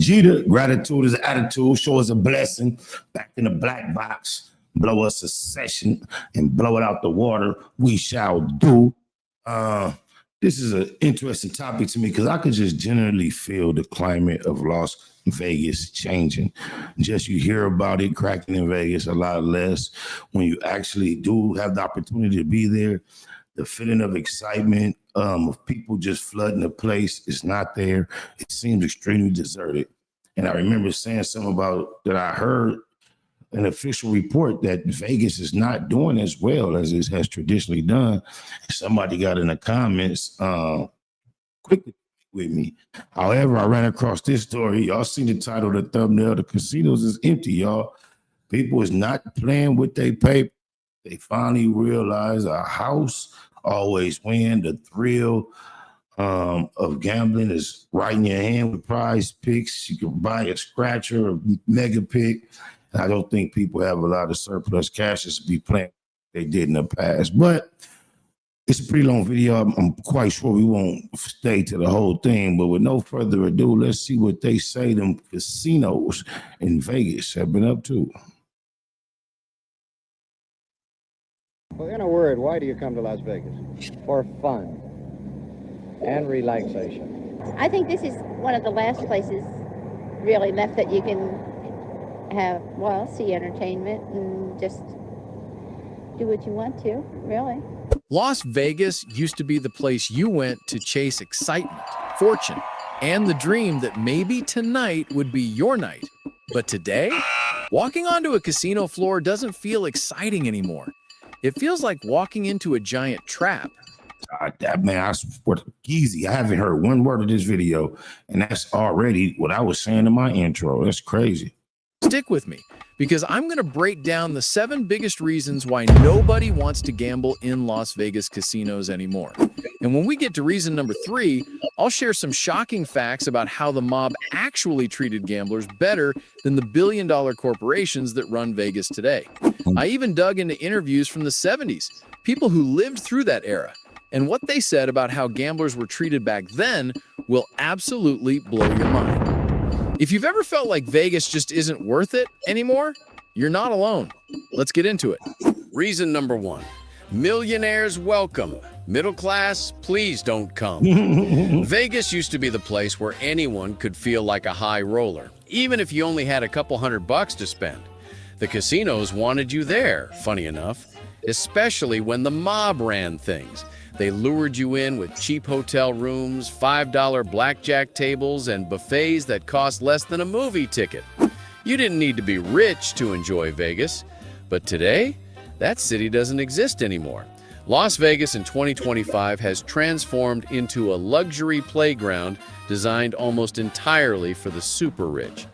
Jeter, gratitude is attitude, show us a blessing. Back in the black box, blow us a session and blow it out the water. We shall do. This is an interesting topic to me because I could just generally feel the climate of Las Vegas changing. Just you hear about it cracking in Vegas a lot less. When you actually do have the opportunity to be there, the feeling of excitement of people just flooding the place is not there. It seems extremely deserted. And I remember saying something about that I heard an official report that Vegas is not doing as well as it has traditionally done. Somebody got in the comments quickly with me. However, I ran across this story. Y'all seen the title, the thumbnail, the casinos is empty, y'all. People is not playing with their paper. They finally realized a house always win. The thrill of gambling is right in your hand with prize picks. You can buy a scratcher, a mega pick. And I don't think people have a lot of surplus cash to be playing they did in the past. But it's a pretty long video. I'm quite sure we won't stay to the whole thing. But with no further ado, let's see what they say them casinos in Vegas have been up to. Well, in a word, why do you come to Las Vegas? For fun and relaxation. I think this is one of the last places really left that you can have, well, see entertainment and just do what you want to, really. Las Vegas used to be the place you went to chase excitement, fortune, and the dream that maybe tonight would be your night. But today, walking onto a casino floor doesn't feel exciting anymore. It feels like walking into a giant trap. Man, I swear, easy. I haven't heard one word of this video, and that's already what I was saying in my intro. That's crazy. Stick with me, because I'm going to break down the 7 biggest reasons why nobody wants to gamble in Las Vegas casinos anymore. And when we get to reason number 3, I'll share some shocking facts about how the mob actually treated gamblers better than the billion-dollar corporations that run Vegas today. I even dug into interviews from the 70s, people who lived through that era, and what they said about how gamblers were treated back then will absolutely blow your mind. If you've ever felt like Vegas just isn't worth it anymore, you're not alone. Let's get into it. Reason number 1, millionaires welcome. Middle class, please don't come. Vegas used to be the place where anyone could feel like a high roller, even if you only had a couple $100 to spend. The casinos wanted you there, funny enough, especially when the mob ran things. They lured you in with cheap hotel rooms, $5 blackjack tables, and buffets that cost less than a movie ticket. You didn't need to be rich to enjoy Vegas, but today, that city doesn't exist anymore. Las Vegas in 2025 has transformed into a luxury playground designed almost entirely for the super rich.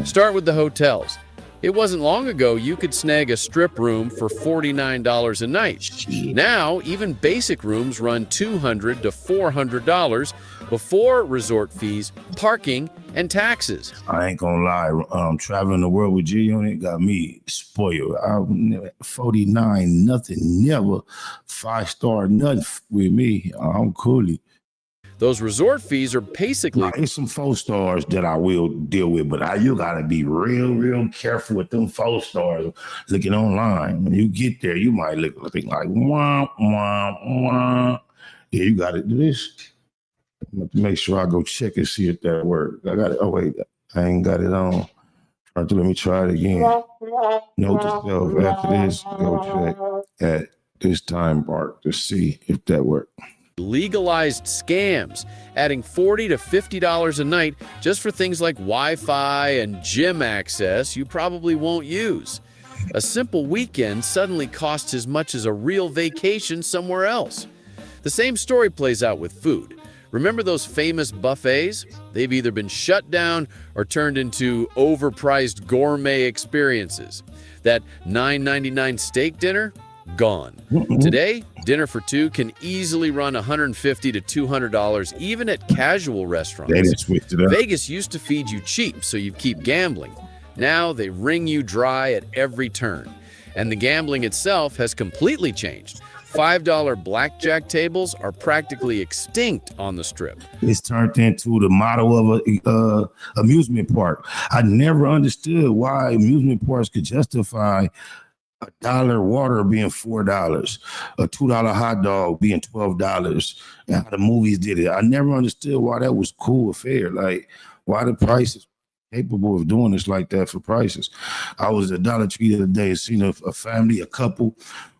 Start with the hotels. It wasn't long ago you could snag a strip room for $49 a night. Now, even basic rooms run $200 to $400 before resort fees, parking, and taxes. I ain't gonna lie, traveling the world with G-Unit got me spoiled. I 49, nothing, never 5-star, nothing with me. I'm coolly. Those resort fees are basically... There's some 4 stars that I will deal with, but you gotta be real careful with them 4 stars. Looking online, when you get there, you might look like wah, wah, wah. Yeah, you gotta do this. I'm gonna make sure I go check and see if that works. I got it. Oh wait, I ain't got it on. Let me try it again. Note to self, after this, go check at this time mark to see if that works. Legalized scams, adding $40 to $50 a night just for things like Wi-Fi and gym access you probably won't use. A simple weekend suddenly costs as much as a real vacation somewhere else. The same story plays out with food. Remember those famous buffets? They've either been shut down or turned into overpriced gourmet experiences. That $9.99 steak dinner? Gone. Today, dinner for 2 can easily run $150 to $200 even at casual restaurants. They didn't switch it up. Vegas used to feed you cheap so you keep gambling. Now they wring you dry at every turn. And the gambling itself has completely changed. $5 blackjack tables are practically extinct on the Strip. It's turned into the model of a amusement park. I never understood why amusement parks could justify $1 water being $4, a $2 hot dog being $12, and how the movies did it. I never understood why that was cool or fair. Like, why the prices capable of doing this like that for prices. I was at Dollar Tree the other day and seen a family, a couple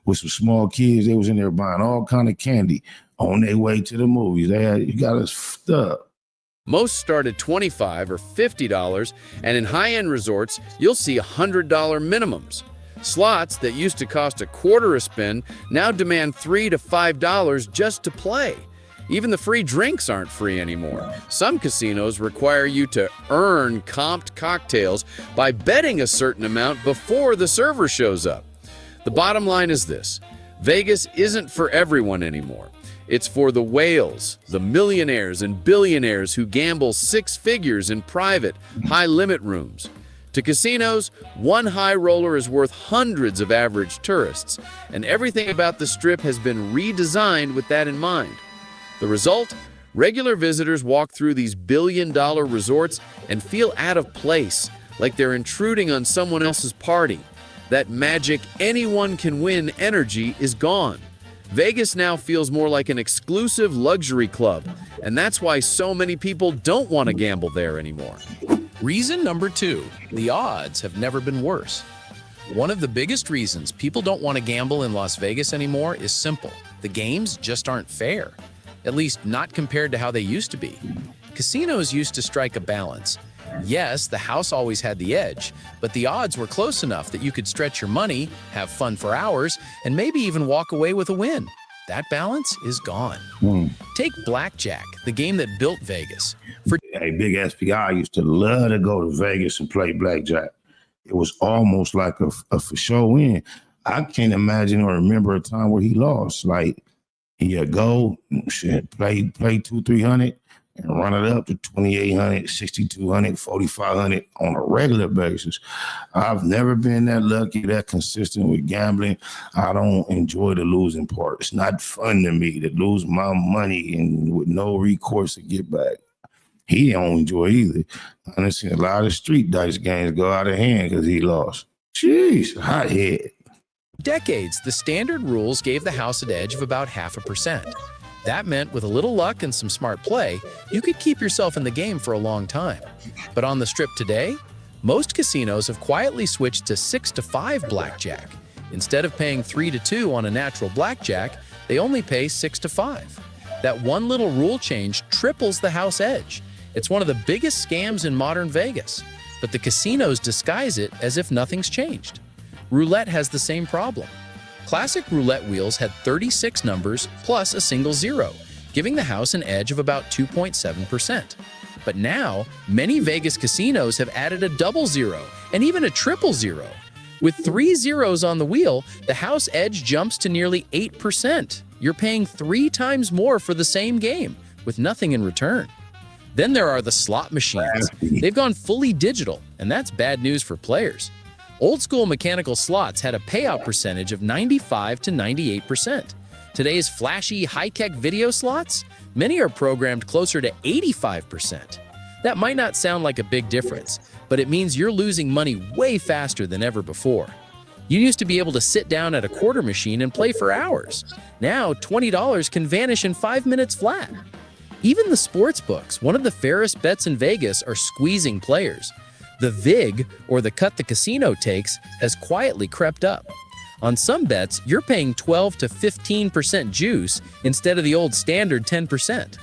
with some small kids. They was in there buying all kind of candy on their way to the movies. You got us fucked up. Most start at $25 or $50, and in high-end resorts, you'll see $100 minimums. Slots that used to cost $0.25 a spin now demand $3 to $5 just to play. Even the free drinks aren't free anymore. Some casinos require you to earn comped cocktails by betting a certain amount before the server shows up. The bottom line is this: Vegas isn't for everyone anymore. It's for the whales, the millionaires and billionaires who gamble six figures in private, high-limit rooms. To casinos, one high roller is worth hundreds of average tourists, and everything about the Strip has been redesigned with that in mind. The result? Regular visitors walk through these billion-dollar resorts and feel out of place, like they're intruding on someone else's party. That magic anyone-can-win energy is gone. Vegas now feels more like an exclusive luxury club, and that's why so many people don't want to gamble there anymore. Reason number 2, the odds have never been worse. One of the biggest reasons people don't want to gamble in Las Vegas anymore is simple. The games just aren't fair. At least not compared to how they used to be. Casinos used to strike a balance. Yes, the house always had the edge, but the odds were close enough that you could stretch your money, have fun for hours, and maybe even walk away with a win. That balance is gone. Take blackjack, the game that built Vegas. Hey, Big SPI used to love to go to Vegas and play blackjack. It was almost like a for sure win. I can't imagine or remember a time where he lost. Like, he'd go, play 200-300 and run it up to 2,800, 6,200, 4,500 on a regular basis. I've never been that lucky, that consistent with gambling. I don't enjoy the losing part. It's not fun to me to lose my money and with no recourse to get back. He don't enjoy either. I've seen a lot of street dice games go out of hand because he lost. Jeez, hothead. Decades, the standard rules gave the house an edge of about 0.5%. That meant with a little luck and some smart play, you could keep yourself in the game for a long time. But on the Strip today, most casinos have quietly switched to 6 to 5 blackjack. Instead of paying 3 to 2 on a natural blackjack, they only pay 6 to 5. That one little rule change triples the house edge. It's one of the biggest scams in modern Vegas, but the casinos disguise it as if nothing's changed. Roulette has the same problem. Classic roulette wheels had 36 numbers plus a single zero, giving the house an edge of about 2.7%. But now, many Vegas casinos have added a double zero and even a triple zero. With 3 zeros on the wheel, the house edge jumps to nearly 8%. You're paying 3 times more for the same game, with nothing in return. Then there are the slot machines. They've gone fully digital, and that's bad news for players. Old-school mechanical slots had a payout percentage of 95 to 98%. Today's flashy, high-tech video slots, many are programmed closer to 85%. That might not sound like a big difference, but it means you're losing money way faster than ever before. You used to be able to sit down at a quarter machine and play for hours. Now, $20 can vanish in 5 minutes flat. Even the sports books, one of the fairest bets in Vegas, are squeezing players. The VIG, or the cut the casino takes, has quietly crept up. On some bets, you're paying 12 to 15% juice instead of the old standard 10%.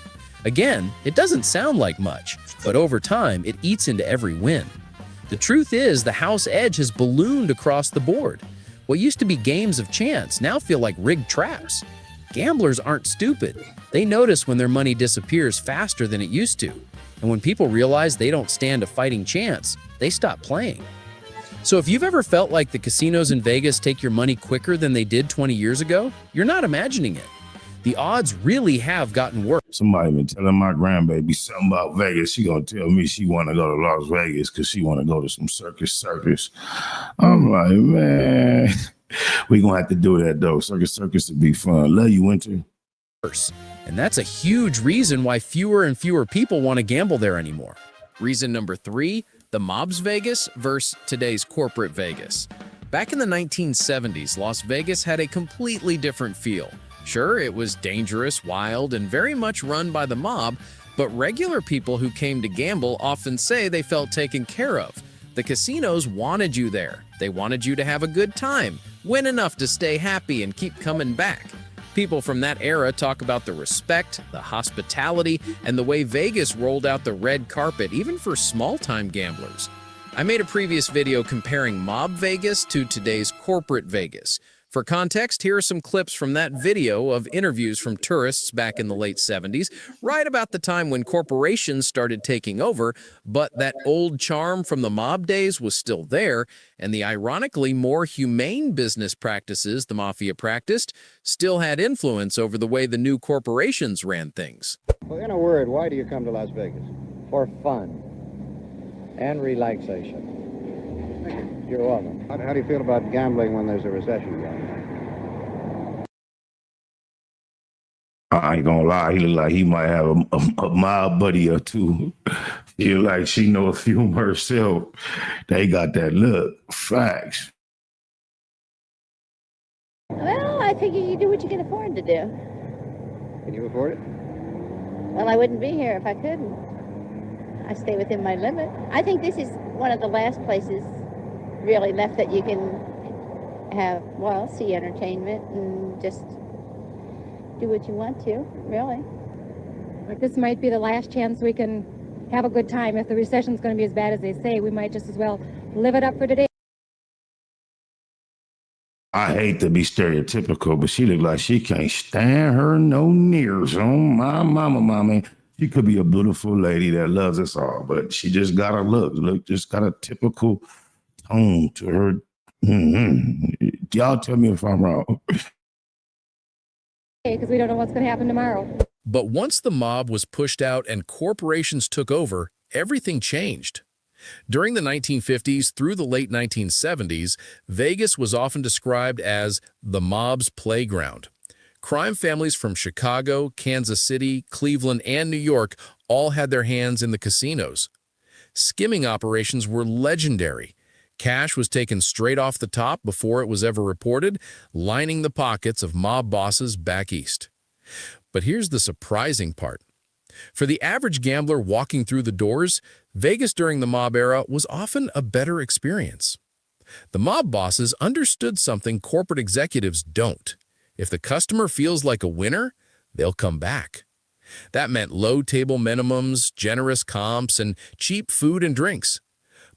Again, it doesn't sound like much, but over time, it eats into every win. The truth is, the house edge has ballooned across the board. What used to be games of chance now feel like rigged traps. Gamblers aren't stupid. They notice when their money disappears faster than it used to. And when people realize they don't stand a fighting chance, they stop playing. So if you've ever felt like the casinos in Vegas take your money quicker than they did 20 years ago, you're not imagining it. The odds really have gotten worse. Somebody been telling my grandbaby something about Vegas. She gonna tell me she want to go to Las Vegas because she want to go to some circus. I'm like, man, We gonna have to do that though. Circus would be fun. Love you, Winter. And that's a huge reason why fewer and fewer people want to gamble there anymore. Reason number 3, the mob's Vegas versus today's corporate Vegas. Back in the 1970s, Las Vegas had a completely different feel. Sure, it was dangerous, wild, and very much run by the mob, but regular people who came to gamble often say they felt taken care of. The casinos wanted you there. They wanted you to have a good time, win enough to stay happy and keep coming back. People from that era talk about the respect, the hospitality, and the way Vegas rolled out the red carpet even for small-time gamblers. I made a previous video comparing mob Vegas to today's corporate Vegas. For context, here are some clips from that video of interviews from tourists back in the late 70s, right about the time when corporations started taking over, but that old charm from the mob days was still there, and the ironically more humane business practices the mafia practiced still had influence over the way the new corporations ran things. Well, in a word, why do you come to Las Vegas? For fun and relaxation. You're welcome. How do you feel about gambling when there's a recession going on? I ain't gonna lie, he look like he might have a mob buddy or two. Feel like she know a few herself. They got that look. Facts. Well, I figure you do what you can afford to do. Can you afford it? Well, I wouldn't be here if I couldn't. I stay within my limit. I think this is one of the last places really left that you can have, well, see entertainment and just do what you want to, really. Like this might be the last chance we can have a good time. If the recession's going to be as bad as they say, we might just as well live it up for today. I hate to be stereotypical, but she look like she can't stand her no nears. Oh, my mama, mommy. She could be a beautiful lady that loves us all, but she just got a look, just got a typical tone to her. Y'all tell me if I'm wrong. Because we don't know what's going to happen tomorrow. But once the mob was pushed out and corporations took over, everything changed. During the 1950s through the late 1970s, Vegas was often described as the mob's playground. Crime families from Chicago, Kansas City, Cleveland, and New York all had their hands in the casinos. Skimming operations were legendary. Cash was taken straight off the top before it was ever reported, lining the pockets of mob bosses back east. But here's the surprising part. For the average gambler walking through the doors, Vegas during the mob era was often a better experience. The mob bosses understood something corporate executives don't. If the customer feels like a winner, they'll come back. That meant low table minimums, generous comps, and cheap food and drinks.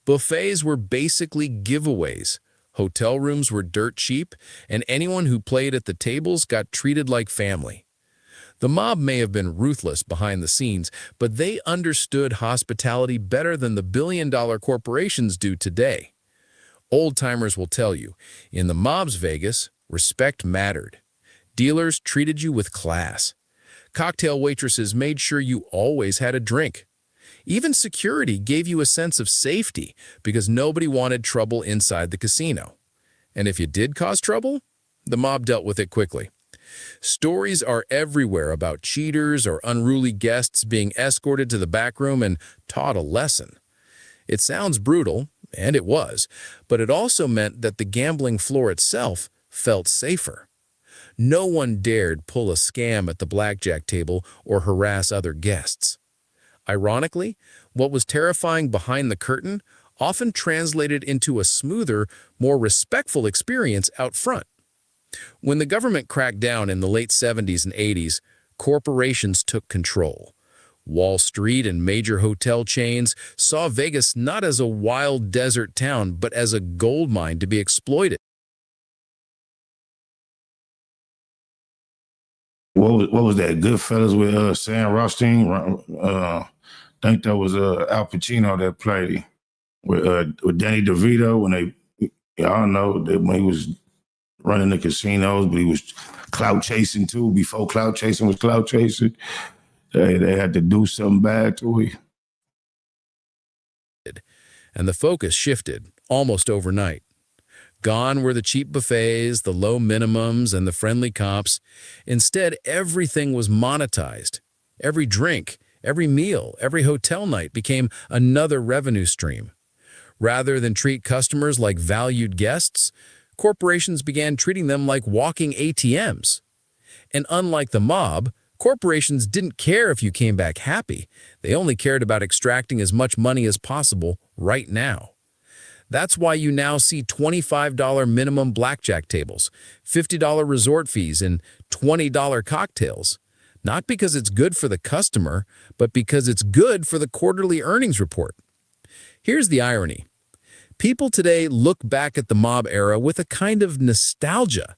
Buffets were basically giveaways. Hotel rooms were dirt cheap, and anyone who played at the tables got treated like family. The mob may have been ruthless behind the scenes, but they understood hospitality better than the billion-dollar corporations do today. Old-timers will tell you, in the mob's Vegas, respect mattered. Dealers treated you with class. Cocktail waitresses made sure you always had a drink. Even security gave you a sense of safety because nobody wanted trouble inside the casino. And if you did cause trouble, the mob dealt with it quickly. Stories are everywhere about cheaters or unruly guests being escorted to the back room and taught a lesson. It sounds brutal, and it was, but it also meant that the gambling floor itself felt safer. No one dared pull a scam at the blackjack table or harass other guests. Ironically, what was terrifying behind the curtain often translated into a smoother, more respectful experience out front. When the government cracked down in the late 70s and 80s, corporations took control. Wall Street and major hotel chains saw Vegas not as a wild desert town, but as a gold mine to be exploited. What was that? Goodfellas with Sam Rothstein? I think that was Al Pacino that played with Danny DeVito when y'all know that when he was running the casinos, but he was clout chasing too. Before clout chasing was clout chasing, they had to do something bad to him. And the focus shifted almost overnight. Gone were the cheap buffets, the low minimums, and the friendly comps. Instead, everything was monetized. Every drink, every meal, every hotel night became another revenue stream. Rather than treat customers like valued guests, corporations began treating them like walking ATMs. And unlike the mob, corporations didn't care if you came back happy. They only cared about extracting as much money as possible right now. That's why you now see $25 minimum blackjack tables, $50 resort fees, and $20 cocktails. Not because it's good for the customer, but because it's good for the quarterly earnings report. Here's the irony. People today look back at the mob era with a kind of nostalgia.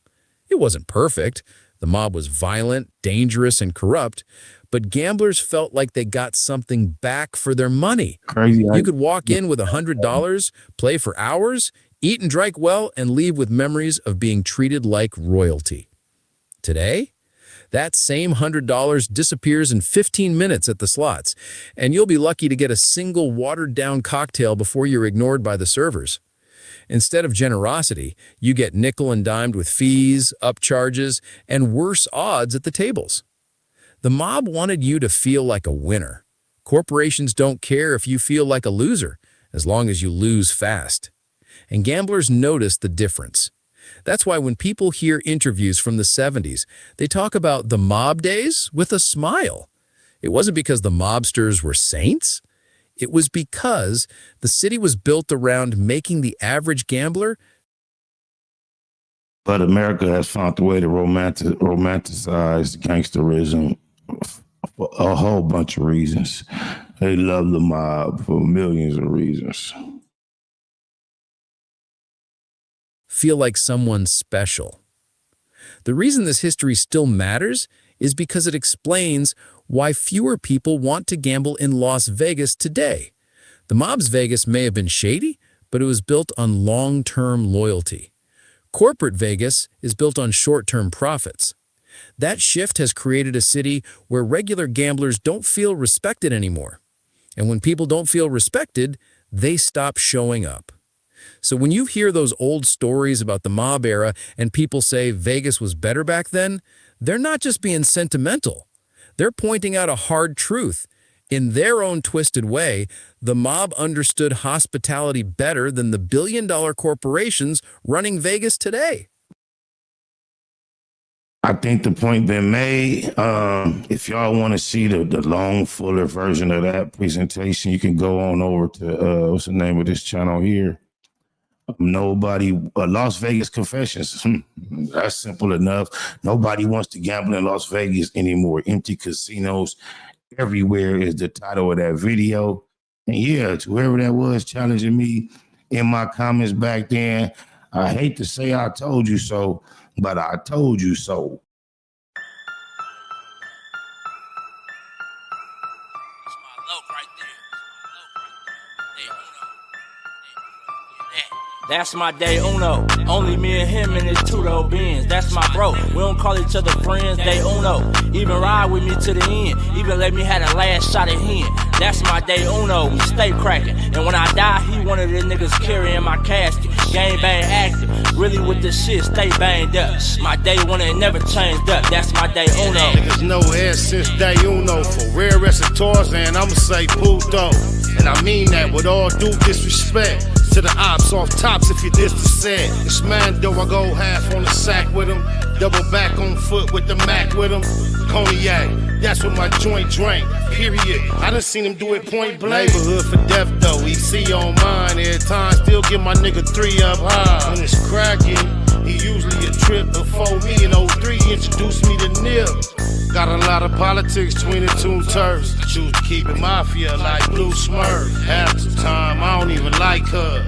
It wasn't perfect. The mob was violent, dangerous, and corrupt, but gamblers felt like they got something back for their money. Crazy. You could walk in with $100, play for hours, eat and drink well, and leave with memories of being treated like royalty. Today, that same $100 disappears in 15 minutes at the slots, and you'll be lucky to get a single watered-down cocktail before you're ignored by the servers. Instead of generosity, you get nickel and dimed with fees, upcharges, and worse odds at the tables. The mob wanted you to feel like a winner. Corporations don't care if you feel like a loser, as long as you lose fast. And gamblers notice the difference. That's why when people hear interviews from the 70s, they talk about the mob days with a smile. It wasn't because the mobsters were saints. It was because the city was built around making the average gambler. But America has found a way to romanticize gangsterism for a whole bunch of reasons. They love the mob for millions of reasons. Feel like someone special. The reason this history still matters is because it explains why fewer people want to gamble in Las Vegas today. The mob's Vegas may have been shady, but it was built on long-term loyalty. Corporate Vegas is built on short-term profits. That shift has created a city where regular gamblers don't feel respected anymore. And when people don't feel respected, they stop showing up. So when you hear those old stories about the mob era and people say Vegas was better back then, they're not just being sentimental. They're pointing out a hard truth. In their own twisted way, the mob understood hospitality better than the billion-dollar corporations running Vegas today. I think the point been made. If y'all want to see the long, fuller version of that presentation, you can go on over to, what's the name of this channel here? Las Vegas Confessions. That's simple enough. Nobody wants to gamble in Las Vegas anymore. Empty casinos everywhere is the title of that video. And yeah, to whoever that was challenging me in my comments back then, I hate to say I told you so, but I told you so. That's my day uno. Only me and him in his two-door Benz. That's my bro. We don't call each other friends, day uno. Even ride with me to the end. Even let me have the last shot at him. That's my day uno. We stay cracking. And when I die, he one of the niggas carrying my casket. Gang bang active. Really with the shit, stay banged up. My day one ain't never changed up. That's my day uno. Niggas know it since day uno. For rare recitors, and I'ma say puto. And I mean that with all due disrespect to the ops off tops if you diss the set. This man though, I go half on the sack with him. Double back on foot with the Mac with him. Cognac, that's what my joint drank, period. I done seen him do it point blank. Neighborhood for death though, EC on mine. Every time, still give my nigga 3 up high. When it's cracking, he usually a trip before me. In 03 introduced me to Nip. Got a lot of politics between the two turfs. Choose to keep it mafia like Blue Smurf. Half the time, I don't even like her.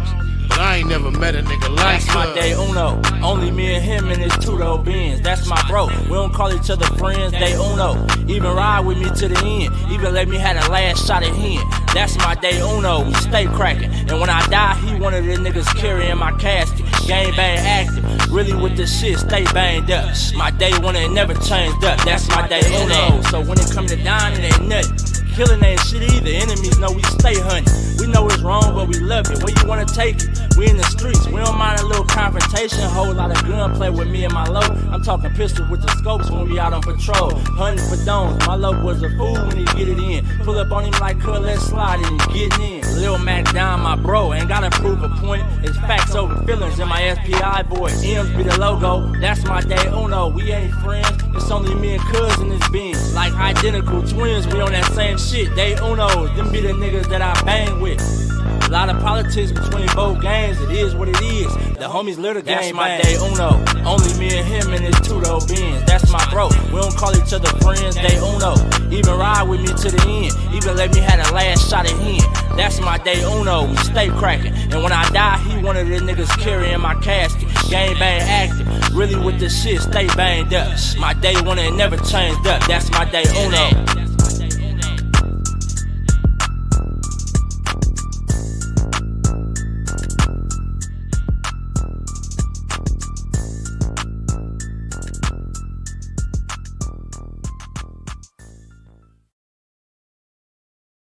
But I ain't never met a nigga like That's my day uno. Only me and him in his two-door Benz. That's my bro. We don't call each other friends, day uno. Even ride with me to the end. Even let me have the last shot at him. That's my day uno. We stay cracking. And when I die, he one of the niggas carrying my casket. Gang bang active. Really with the shit, stay banged up. My day one ain't never changed up. That's my day uno. So when it come to dying, it ain't nothing. Killing ain't shit either. Enemies know we stay hunting. We know it's wrong, but we love it. Where you wanna take it? We in the streets. We don't mind a little confrontation. combination, whole lot of gunplay with me and my low. I'm talking pistol with the scopes when we out on patrol. Hunting for domes, my low was a fool when he get it in. Pull up on him like cuz, let's slide it and getting in. Lil Mac down, my bro, ain't gotta prove a point. It's facts over feelings in my SPI voice. M's be the logo, that's my day uno. We ain't friends, it's only me and cuz in this beam. Like identical twins, we on that same shit. They unos, them be the niggas that I bang with. A lot of politics between both gangs, it is what it is. The homies live the game. That's my day uno. Only me and him in his two-door Benz. That's my bro. We don't call each other friends, day uno. Even ride with me to the end. Even let me have the last shot at him. That's my day uno. We stay cracking. And when I die, he one of the niggas carrying my casket. Gang bang active. Really with the shit, stay banged up. My day one ain't never changed up. That's my day uno.